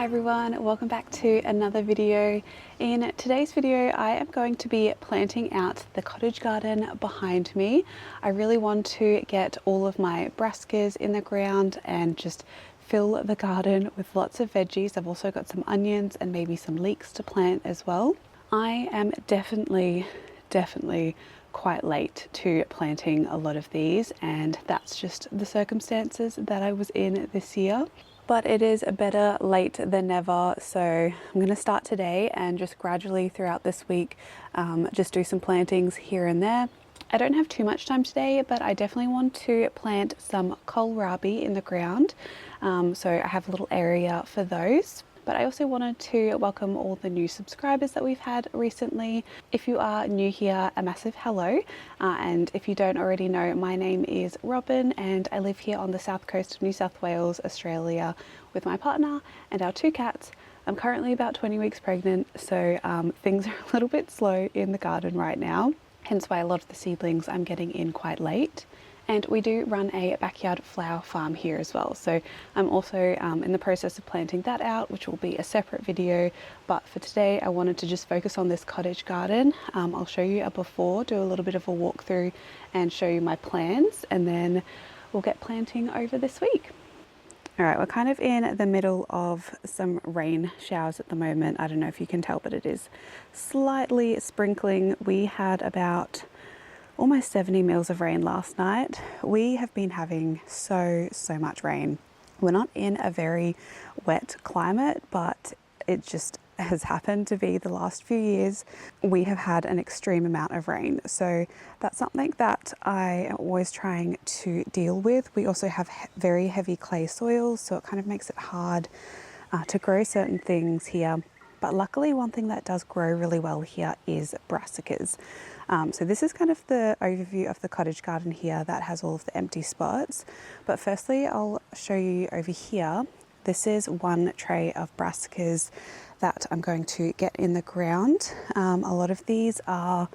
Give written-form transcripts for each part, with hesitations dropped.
Hi everyone, welcome back to another video. In today's video I am going to be planting out the cottage garden behind me. I really want to get all of my brassicas in the ground and just fill the garden with lots of veggies. I've also got some onions and maybe some leeks to plant as well. I am definitely quite late to planting a lot of these, and that's just the circumstances that I was in this year. But it is better late than never, so I'm going to start today and just gradually throughout this week just do some plantings here and there. I don't have too much time today, but I definitely want to plant some kohlrabi in the ground, so I have a little area for those. But I also wanted to welcome all the new subscribers that we've had recently. If you are new here, a massive hello. And if you don't already know, my name is Robyn and I live here on the south coast of New South Wales, Australia with my partner and our 2 cats. I'm currently about 20 weeks pregnant, so things are a little bit slow in the garden right now. Hence why a lot of the seedlings I'm getting in quite late. And we do run a backyard flower farm here as well. So I'm also in the process of planting that out, which will be a separate video. But for today, I wanted to just focus on this cottage garden. I'll show you a before, do a little bit of a walkthrough and show you my plans. And then we'll get planting over this week. All right, we're kind of in the middle of some rain showers at the moment. I don't know if you can tell, but it is slightly sprinkling. We had about almost 70 mils of rain last night. We have been having so much rain. We're not in a very wet climate, but it just has happened to be the last few years we have had an extreme amount of rain. So that's something that I am always trying to deal with. We also have very heavy clay soils, so it kind of makes it hard to grow certain things here. But luckily, one thing that does grow really well here is brassicas. So this is kind of the overview of the cottage garden here that has all of the empty spots. But firstly, I'll show you over here. This is one tray of brassicas that I'm going to get in the ground. A lot of these are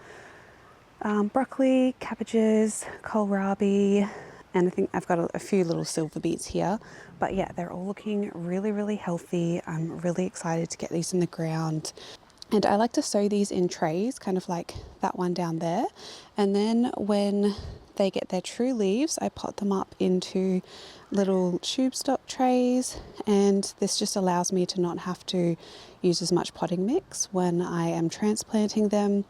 broccoli, cabbages, kohlrabi, and I think I've got a few little silver beets here. But yeah, they're all looking really healthy. I'm really excited to get these in the ground. And I like to sow these in trays, kind of like that one down there. And then when they get their true leaves, I pot them up into little tube stock trays. And this just allows me to not have to use as much potting mix when I am transplanting them.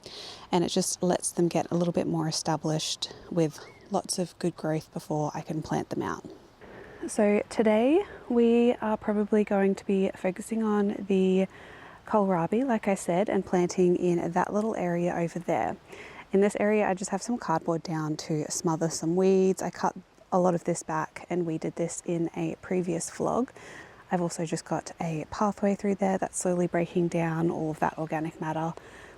And it just lets them get a little bit more established with lots of good growth before I can plant them out. So today we are probably going to be focusing on the kohlrabi, like I said, and planting in that little area over there. In this area, I just have some cardboard down to smother some weeds. I cut a lot of this back and we did this in a previous vlog. I've also just got a pathway through there that's slowly breaking down. All of that organic matter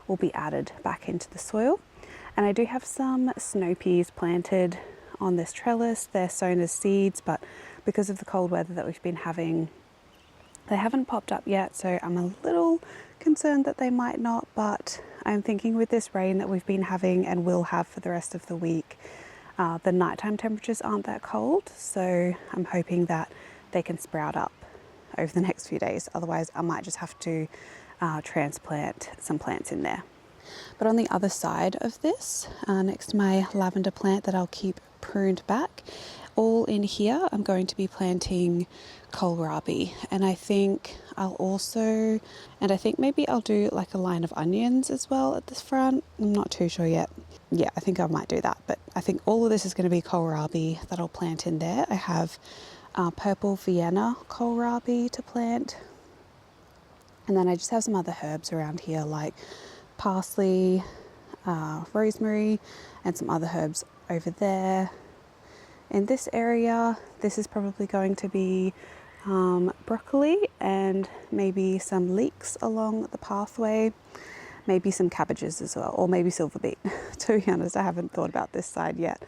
will be added back into the soil. And I do have some snow peas planted on this trellis. They're sown as seeds, but because of the cold weather that we've been having, they haven't popped up yet, so I'm a little concerned that they might not, but I'm thinking with this rain that we've been having and will have for the rest of the week, the nighttime temperatures aren't that cold, so I'm hoping that they can sprout up over the next few days. Otherwise, I might just have to transplant some plants in there. But on the other side of this, next to my lavender plant that I'll keep pruned back, all in here I'm going to be planting kohlrabi, and I think maybe I'll do like a line of onions as well at this front. I'm not too sure yet. Yeah, I think I might do that, but I think all of this is going to be kohlrabi that I'll plant in there. I have purple Vienna kohlrabi to plant, and then I just have some other herbs around here like parsley, rosemary, and some other herbs over there. In this area, this is probably going to be broccoli and maybe some leeks along the pathway, maybe some cabbages as well, or maybe silver beet. To be honest, I haven't thought about this side yet.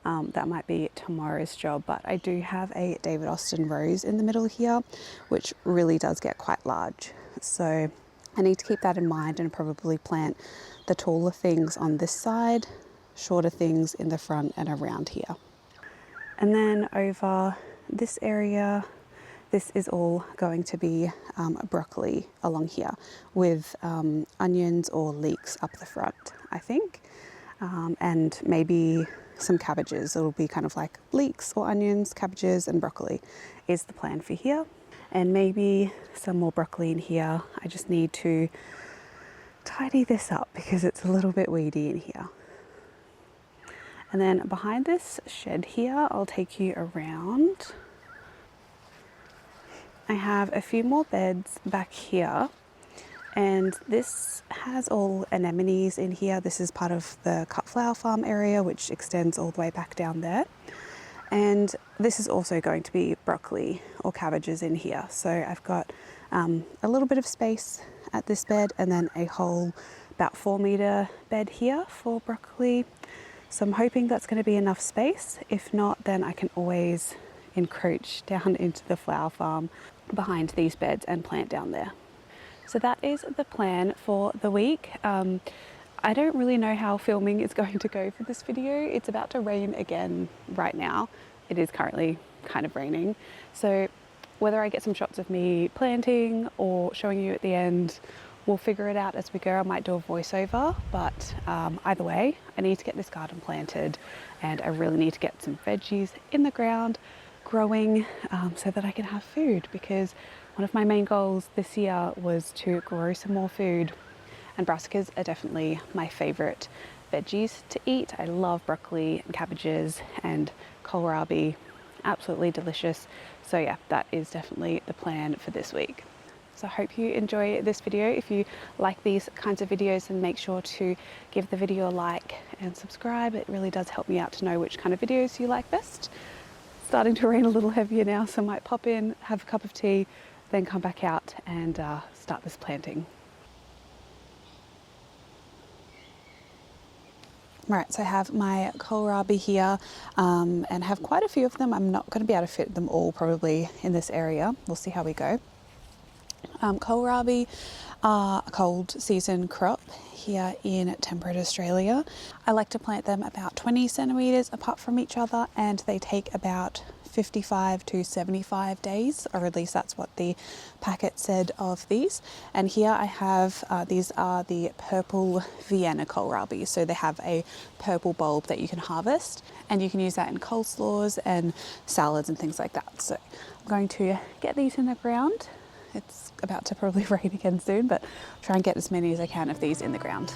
That might be tomorrow's job, but I do have a David Austin rose in the middle here, which really does get quite large. So I need to keep that in mind and probably plant the taller things on this side, shorter things in the front and around here. And then over this area, this is all going to be broccoli along here with onions or leeks up the front, I think, and maybe some cabbages. It'll be kind of like leeks or onions, cabbages and broccoli is the plan for here. And maybe some more broccoli in here. I just need to tidy this up because it's a little bit weedy in here. And then behind this shed here, I'll take you around. I have a few more beds back here, and this has all anemones in here. This is part of the cut flower farm area, which extends all the way back down there. And this is also going to be broccoli or cabbages in here. So I've got a little bit of space at this bed, and then a whole about 4-meter bed here for broccoli. So I'm hoping that's going to be enough space. If not, then I can always encroach down into the flower farm behind these beds and plant down there. So that is the plan for the week. I don't really know how filming is going to go for this video. It's about to rain again right now. It is currently kind of raining. So whether I get some shots of me planting or showing you at the end, we'll figure it out as we go. I might do a voiceover, but either way, I need to get this garden planted, and I really need to get some veggies in the ground growing so that I can have food, because one of my main goals this year was to grow some more food, and brassicas are definitely my favorite veggies to eat. I love broccoli and cabbages and kohlrabi, absolutely delicious. So yeah, that is definitely the plan for this week. So I hope you enjoy this video. If you like these kinds of videos, then make sure to give the video a like and subscribe. It really does help me out to know which kind of videos you like best. Starting to rain a little heavier now, so I might pop in, have a cup of tea, then come back out and start this planting. Right, so I have my kohlrabi here and have quite a few of them. I'm not going to be able to fit them all probably in this area. We'll see how we go. Kohlrabi are a cold season crop here in temperate Australia. I like to plant them about 20 centimetres apart from each other, and they take about 55 to 75 days, or at least that's what the packet said of these. And here I have, these are the purple Vienna kohlrabi. So they have a purple bulb that you can harvest, and you can use that in coleslaws and salads and things like that. So I'm going to get these in the ground. It's about to probably rain again soon, but I'll try and get as many as I can of these in the ground.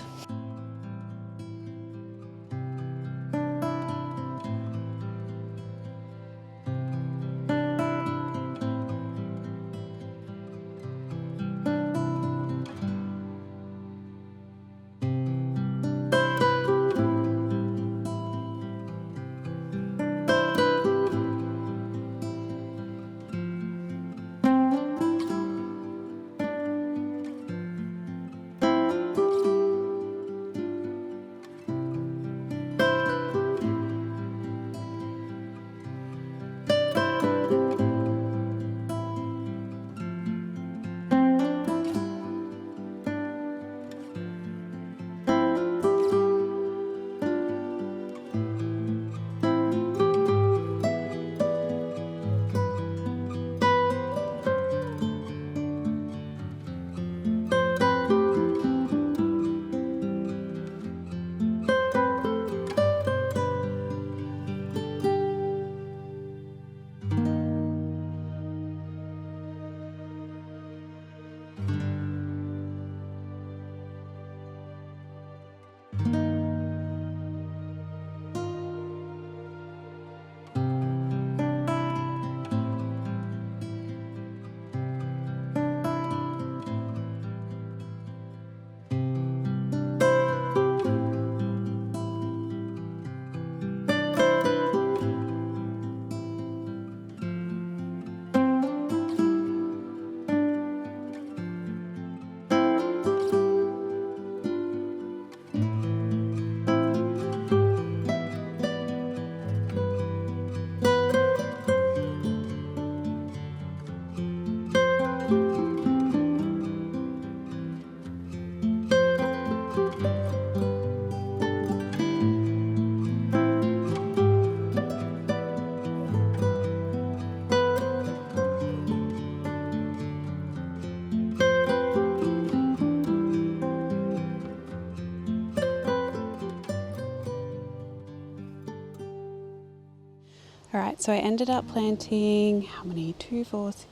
Alright, so I ended up planting, how many? 2, 4, 6,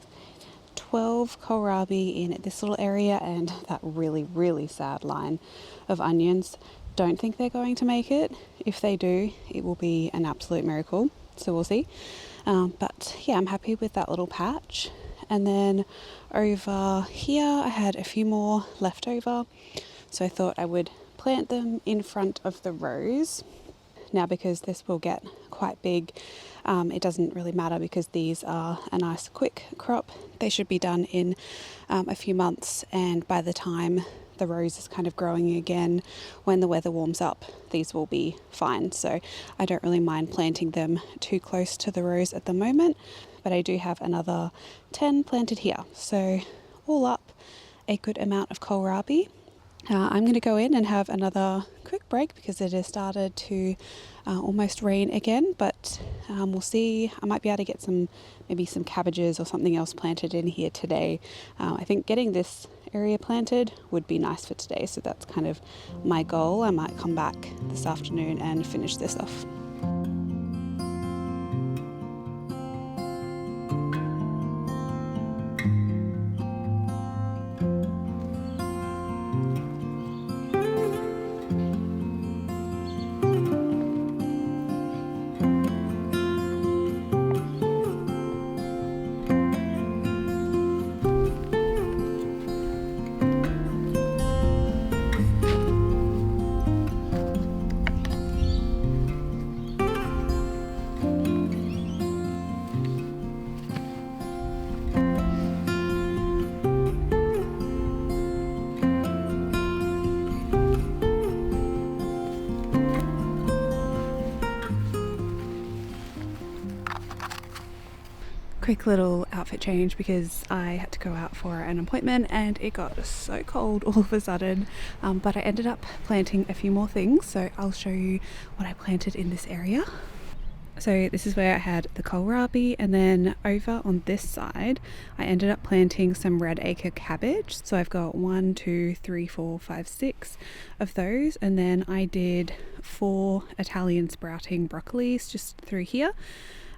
12 kohlrabi in this little area and that really, really sad line of onions. Don't think they're going to make it. If they do, it will be an absolute miracle. So we'll see. But yeah, I'm happy with that little patch. And then over here, I had a few more left over. So I thought I would plant them in front of the rows. Now, because this will get quite big, it doesn't really matter because these are a nice quick crop. They should be done in a few months, and by the time the rose is kind of growing again, when the weather warms up, these will be fine. So I don't really mind planting them too close to the rose at the moment, but I do have another 10 planted here. So all up, a good amount of kohlrabi. I'm going to go in and have another quick break because it has started to almost rain again, but we'll see. I might be able to get maybe some cabbages or something else planted in here today. I think getting this area planted would be nice for today, so that's kind of my goal. I might come back this afternoon and finish this off. Quick little outfit change because I had to go out for an appointment and it got so cold all of a sudden, but I ended up planting a few more things, so I'll show you what I planted in this area. So this is where I had the kohlrabi, and then over on this side I ended up planting some red acre cabbage. So I've got 1, 2, 3, 4, 5, 6 of those, and then I did 4 Italian sprouting broccolis just through here.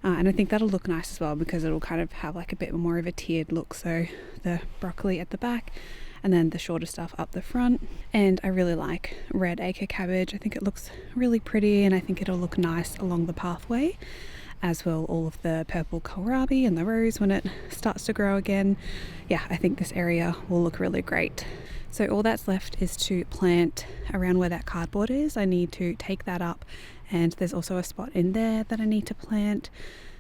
And I think that'll look nice as well because it'll kind of have like a bit more of a tiered look. So the broccoli at the back and then the shorter stuff up the front. And I really like red acre cabbage. I think it looks really pretty and I think it'll look nice along the pathway, as will all of the purple kohlrabi and the rose when it starts to grow again. Yeah, I think this area will look really great. So all that's left is to plant around where that cardboard is. I need to take that up, and there's also a spot in there that I need to plant.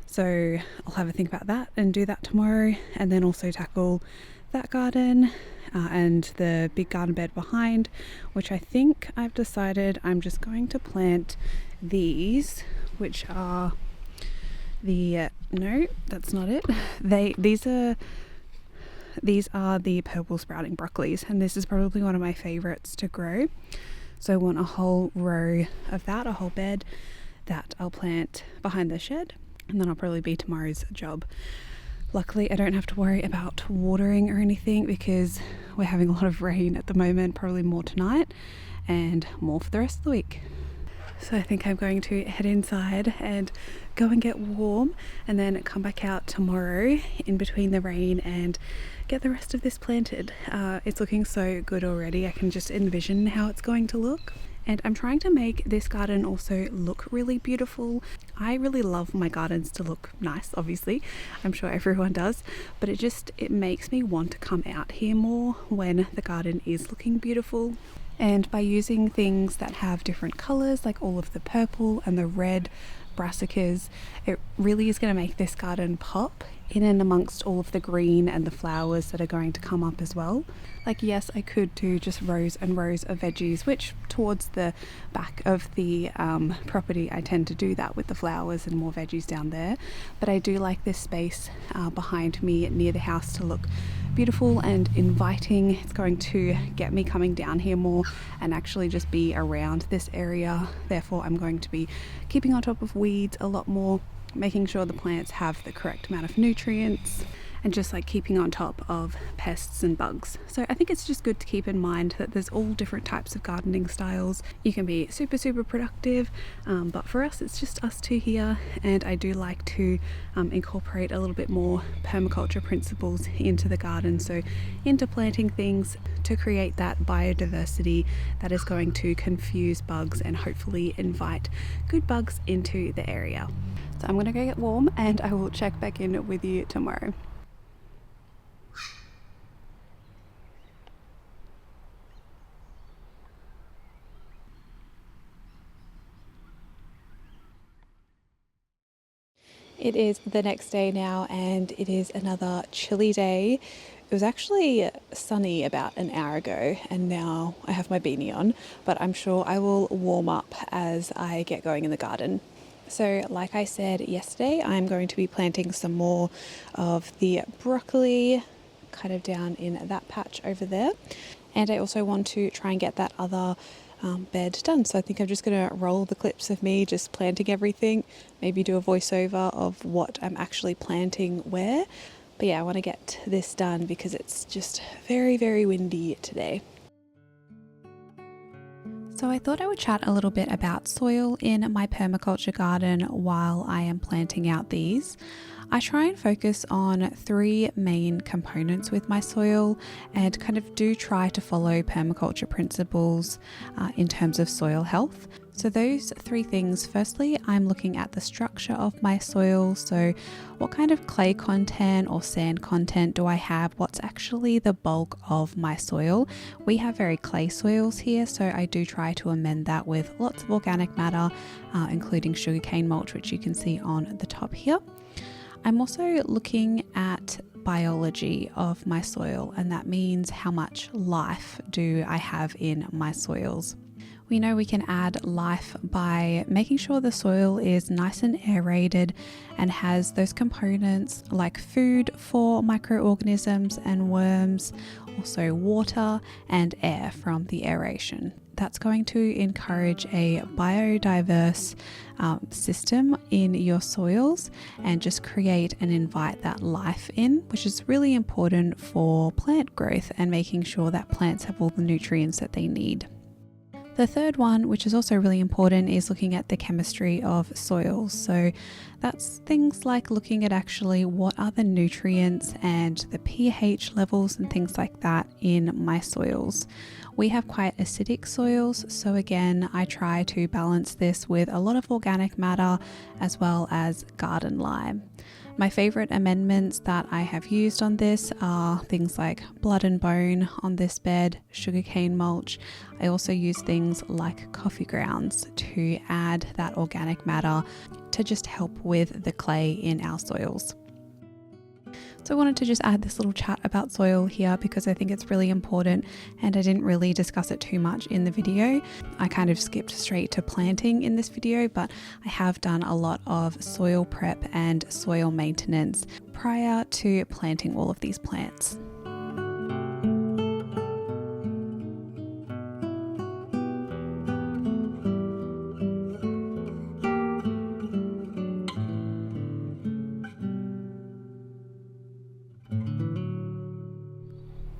So I'll have a think about that and do that tomorrow, and then also tackle that garden and the big garden bed behind, which I think I've decided I'm just going to plant these, which are the no, that's not it. These are the purple sprouting broccolis, and this is probably one of my favorites to grow. So I want a whole row of that, a whole bed that I'll plant behind the shed, and then I'll probably be tomorrow's job. Luckily, I don't have to worry about watering or anything because we're having a lot of rain at the moment, probably more tonight and more for the rest of the week. So I think I'm going to head inside and go and get warm and then come back out tomorrow in between the rain and get the rest of this planted. It's looking so good already. I can just envision how it's going to look. And I'm trying to make this garden also look really beautiful. I really love my gardens to look nice, obviously. I'm sure everyone does, but it makes me want to come out here more when the garden is looking beautiful. And by using things that have different colors, like all of the purple and the red brassicas, it really is going to make this garden pop in and amongst all of the green and the flowers that are going to come up as well. Like, yes, I could do just rows and rows of veggies, which towards the back of the property I tend to do that with the flowers and more veggies down there, but I do like this space behind me near the house to look beautiful and inviting. It's going to get me coming down here more and actually just be around this area. Therefore, I'm going to be keeping on top of weeds a lot more, making sure the plants have the correct amount of nutrients, and just like keeping on top of pests and bugs. So I think it's just good to keep in mind that there's all different types of gardening styles. You can be super productive, but for us it's just us two here, and I do like to incorporate a little bit more permaculture principles into the garden, so into planting things to create that biodiversity that is going to confuse bugs and hopefully invite good bugs into the area. So I'm gonna go get warm and I will check back in with you tomorrow. It is the next day now and it is another chilly day. It was actually sunny about an hour ago and now I have my beanie on, but I'm sure I will warm up as I get going in the garden. So like I said yesterday, I'm going to be planting some more of the broccoli kind of down in that patch over there. And I also want to try and get that other bed done. So I think I'm just going to roll the clips of me just planting everything, maybe do a voiceover of what I'm actually planting where. But yeah, I want to get this done because it's just very windy today. So I thought I would chat a little bit about soil in my permaculture garden while I am planting out these. I try and focus on 3 main components with my soil and kind of do try to follow permaculture principles in terms of soil health. So those 3 things, firstly, I'm looking at the structure of my soil. So what kind of clay content or sand content do I have? What's actually the bulk of my soil? We have very clay soils here, so I do try to amend that with lots of organic matter, including sugarcane mulch, which you can see on the top here. I'm also looking at biology of my soil, and that means how much life do I have in my soils. We know we can add life by making sure the soil is nice and aerated and has those components like food for microorganisms and worms, also water and air from the aeration. That's going to encourage a biodiverse system in your soils and just create and invite that life in, which is really important for plant growth and making sure that plants have all the nutrients that they need. The third one, which is also really important, is looking at the chemistry of soils. So that's things like looking at actually what are the nutrients and the pH levels and things like that in my soils. We have quite acidic soils, so again, I try to balance this with a lot of organic matter as well as garden lime. My favorite amendments that I have used on this are things like blood and bone on this bed, sugarcane mulch. I also use things like coffee grounds to add that organic matter to just help with the clay in our soils. So I wanted to just add this little chat about soil here because I think it's really important and I didn't really discuss it too much in the video. I kind of skipped straight to planting in this video, but I have done a lot of soil prep and soil maintenance prior to planting all of these plants.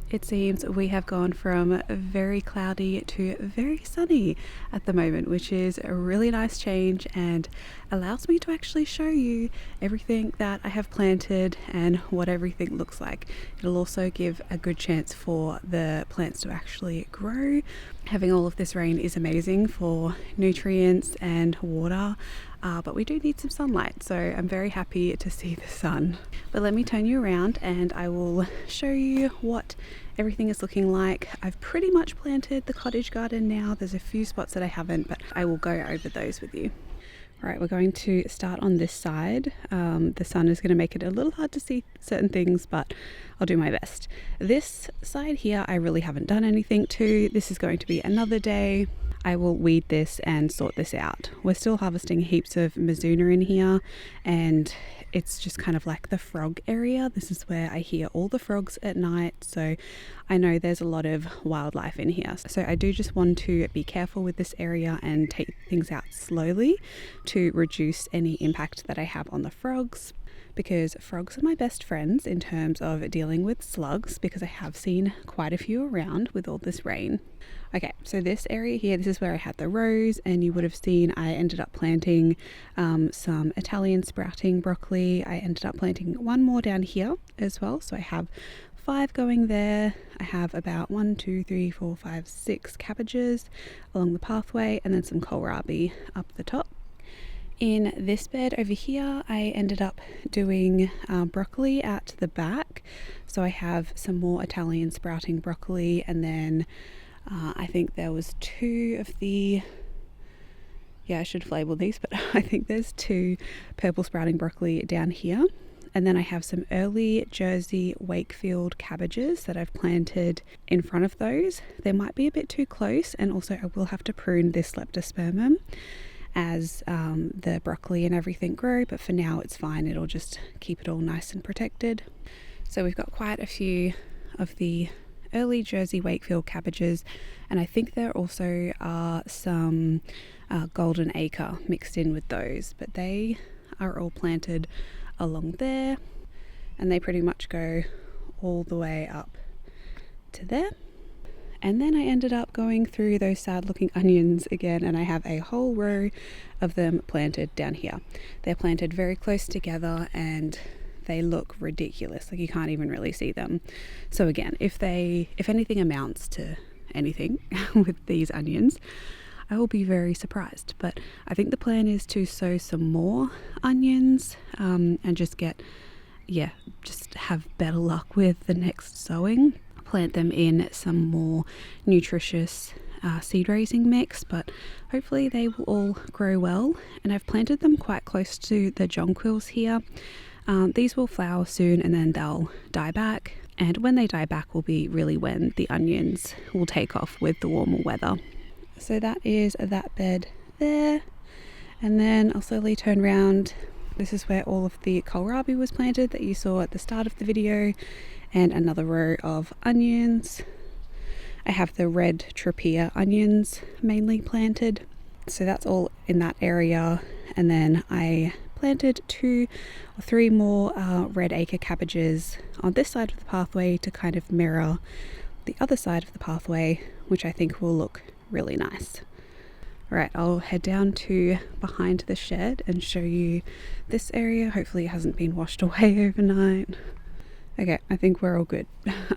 It seems we have gone from very cloudy to very sunny at the moment, which is a really nice change and allows me to actually show you everything that I have planted and what everything looks like. It'll also give a good chance for the plants to actually grow. Having all of this rain is amazing for nutrients and water. But we do need some sunlight, so I'm very happy to see the sun. But let me turn you around and I will show you what everything is looking like. I've pretty much planted the cottage garden now. There's a few spots that I haven't, but I will go over those with you. Right, we're going to start on this side. The sun is going to make it a little hard to see certain things, but I'll do my best. This side here, I really haven't done anything to. This is going to be another day. I will weed this and sort this out. We're still harvesting heaps of mizuna in here, and it's just kind of like the frog area. This is where I hear all the frogs at night, so I know there's a lot of wildlife in here. So I do just want to be careful with this area and take things out slowly to reduce any impact that I have on the frogs, because frogs are my best friends in terms of dealing with slugs, because I have seen quite a few around with all this rain. Okay, so this area here, this is where I had the rows, and you would have seen I ended up planting some Italian sprouting broccoli. I ended up planting one more down here as well, so I have 5 going there. I have about 6 cabbages along the pathway, and then some kohlrabi up the top. In this bed over here, I ended up doing broccoli at the back. So I have some more Italian sprouting broccoli, and then I think there was 2 of the, I should have labeled these, but I think there's 2 purple sprouting broccoli down here. And then I have some early Jersey Wakefield cabbages that I've planted in front of those. They might be a bit too close, and also I will have to prune this leptospermum as the broccoli and everything grow, but for now it's fine. It'll just keep it all nice and protected. So we've got quite a few of the early Jersey Wakefield cabbages, and I think there also are some golden acre mixed in with those, but they are all planted along there, and they pretty much go all the way up to there. And then I ended up going through those sad looking onions again, and I have a whole row of them planted down here. They're planted very close together and they look ridiculous, like you can't even really see them. So again, if anything amounts to anything with these onions, I will be very surprised. But I think the plan is to sow some more onions and just have better luck with the next sowing. Plant them in some more nutritious seed raising mix, but hopefully they will all grow well. And I've planted them quite close to the jonquils here. These will flower soon and then they'll die back, and when they die back will be really when the onions will take off with the warmer weather. So that is that bed there, and then I'll slowly turn around. This is where all of the kohlrabi was planted that you saw at the start of the video, and another row of onions. I have the red trapea onions mainly planted, so that's all in that area. And then I planted 2 or 3 more red acre cabbages on this side of the pathway to kind of mirror the other side of the pathway, which I think will look really nice. Alright, I'll head down to behind the shed and show you this area. Hopefully it hasn't been washed away overnight. Okay, I think we're all good.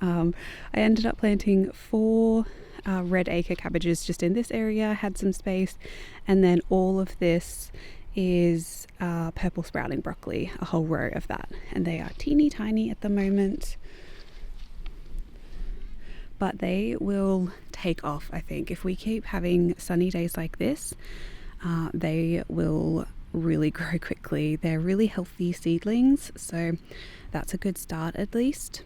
I ended up planting 4 red acre cabbages just in this area, had some space, and then all of this is purple sprouting broccoli, a whole row of that, and they are teeny tiny at the moment, but they will take off. I think if we keep having sunny days like this, they will really grow quickly. They're really healthy seedlings, so that's a good start at least.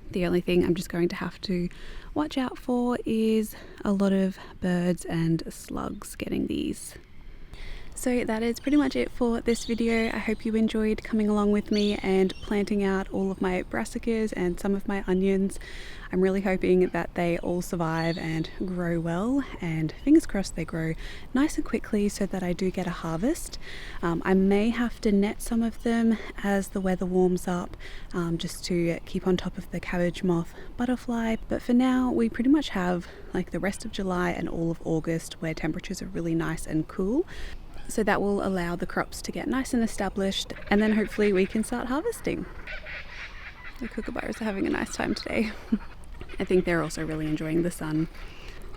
The only thing I'm just going to have to watch out for is a lot of birds and slugs getting these. So that is pretty much it for this video. I hope you enjoyed coming along with me and planting out all of my brassicas and some of my onions. I'm really hoping that they all survive and grow well, and fingers crossed they grow nice and quickly so that I do get a harvest. I may have to net some of them as the weather warms up, just to keep on top of the cabbage moth butterfly. But for now, we pretty much have like the rest of July and all of August where temperatures are really nice and cool. So that will allow the crops to get nice and established, and then hopefully we can start harvesting. The kookaburras are having a nice time today. I think they're also really enjoying the sun.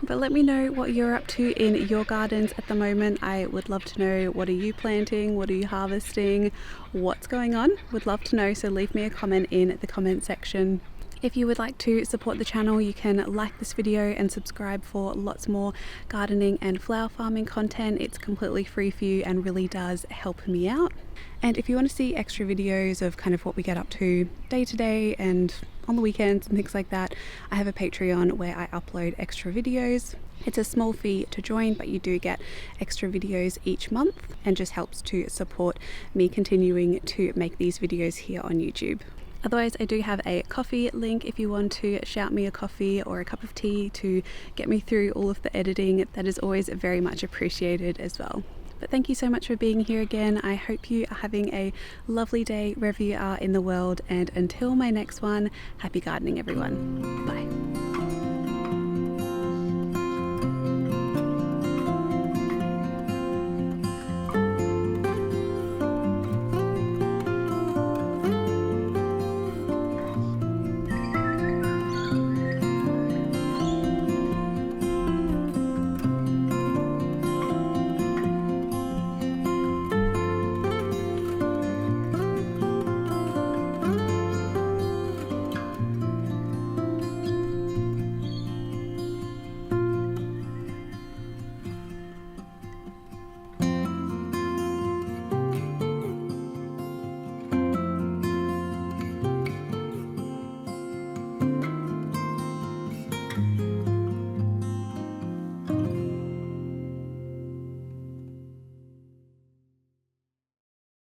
But let me know what you're up to in your gardens at the moment. I would love to know, what are you planting? What are you harvesting? What's going on? Would love to know, so leave me a comment in the comment section. If you would like to support the channel, you can like this video and subscribe for lots more gardening and flower farming content. It's completely free for you and really does help me out. And if you want to see extra videos of kind of what we get up to day to day and on the weekends and things like that, I have a Patreon where I upload extra videos. It's a small fee to join, but you do get extra videos each month and just helps to support me continuing to make these videos here on YouTube. Otherwise, I do have a coffee link if you want to shout me a coffee or a cup of tea to get me through all of the editing. That is always very much appreciated as well. But thank you so much for being here again. I hope you are having a lovely day wherever you are in the world, and until my next one, happy gardening everyone. Bye.